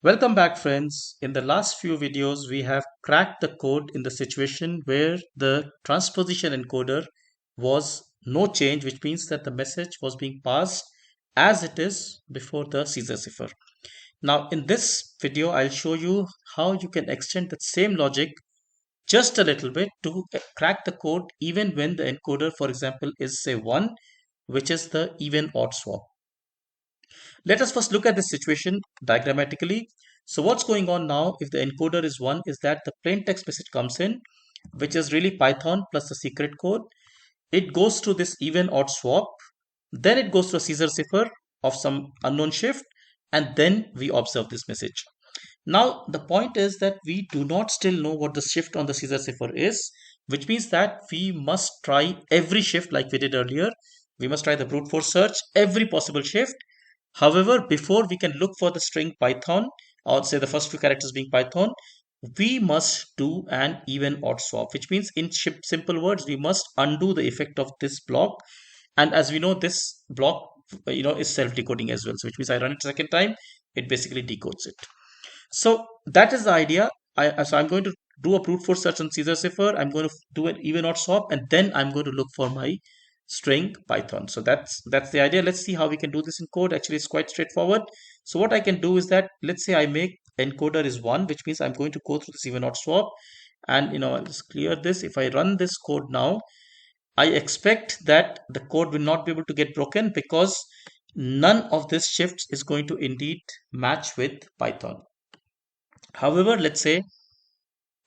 Welcome back, friends. In the last few videos, we have cracked the code in the situation where the transposition encoder was no change, which means that the message was being passed as it is before the Caesar cipher. Now, in this video, I'll show you how you can extend that same logic just a little bit to crack the code even when the encoder, for example, is say 1, which is the even odd swap. Let us first look at this situation diagrammatically. So what's going on now if the encoder is 1 is that the plain text message comes in, which is really Python plus the secret code. It goes through this even odd swap. Then it goes through a Caesar cipher of some unknown shift. And then we observe this message. Now, the point is that we do not still know what the shift on the Caesar cipher is, which means that we must try every shift like we did earlier. We must try the brute force search, every possible shift. However, before we can look for the string Python, or say the first few characters being Python, we must do an even odd swap, which means in simple words, we must undo the effect of this block. And as we know, this block, is self-decoding as well. So which means I run it a second time, it basically decodes it. So that is the idea. So I'm going to do a brute force search on Caesar cipher. I'm going to do an even odd swap, and then I'm going to look for my string Python. So that's the idea. Let's see how we can do this in code. Actually, it's quite straightforward. So what I can do is that let's say I make encoder is 1, which means I'm going to go through this even odd swap, and I'll just clear this. If I run this code now, I expect that the code will not be able to get broken because none of these shifts is going to indeed match with Python. However, let's say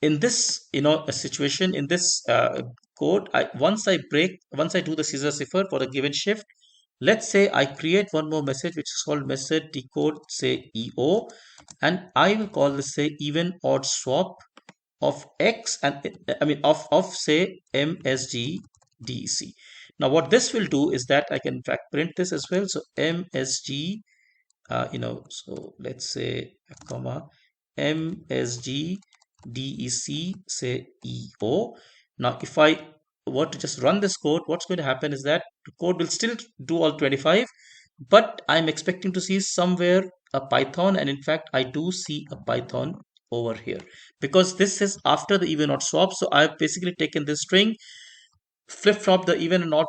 in this a situation in this code, once I do the Caesar cipher for a given shift, let's say I create one more message which is called message decode say EO, and I will call this say even odd swap of X, and I mean of say MSG DEC. Now what this will do is that I can in fact print this as well. So MSG, so let's say a comma MSG DEC say EO. Now if I were to just run this code, what's going to happen is that the code will still do all 25, but I'm expecting to see somewhere a Python, and in fact I do see a Python over here because this is after the even odd swap. So I've basically taken this string, flip flop the even and odd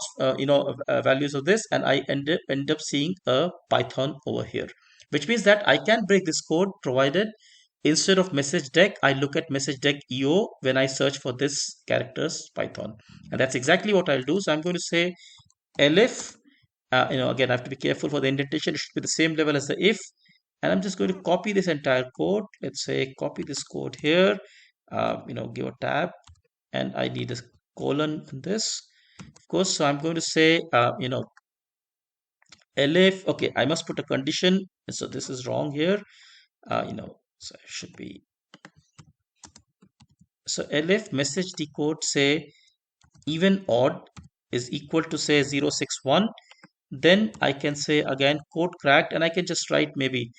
values of this, and I end up seeing a Python over here, which means that I can break this code provided instead of message deck I look at message deck EO when I search for this characters Python. And that's exactly what I'll do. So I'm going to say elif, again I have to be careful for the indentation, it should be the same level as the if, and I'm just going to copy this entire code. Let's say copy this code here, give a tab, and I need a colon in this, of course. So I'm going to say elif. Okay, I must put a condition, so this is wrong here. So it should be, so elif message decode say even odd is equal to say 061. Then I can say again code cracked, and I can just write maybe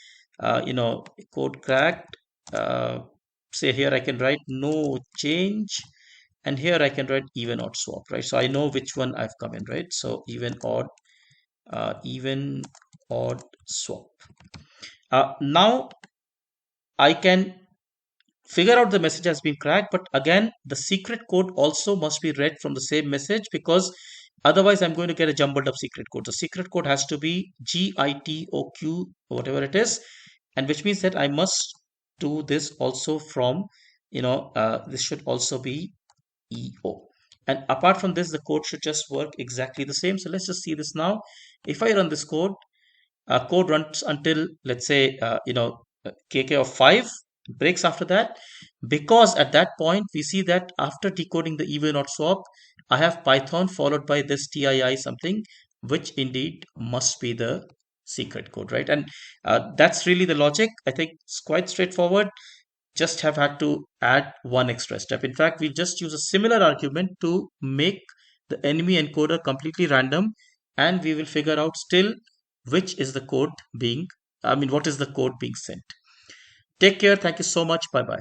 code cracked, say here I can write no change, and here I can write even odd swap, right? So I know which one I've come in, right? So even odd swap. Now I can figure out the message has been cracked, but again the secret code also must be read from the same message, because otherwise I'm going to get a jumbled up secret code. The secret code has to be GITOQ, whatever it is, and which means that I must do this also from this should also be EO. And apart from this, the code should just work exactly the same. So let's just see this now. If I run this code, code runs until let's say KK of 5, breaks after that, because at that point we see that after decoding the even odd swap, I have Python followed by this TII something, which indeed must be the secret code, right? And that's really the logic. I think it's quite straightforward. Just have had to add one extra step. In fact, we just use a similar argument to make the enemy encoder completely random, and we will figure out still which is the code being, what is the code being sent. Take care. Thank you so much. Bye bye.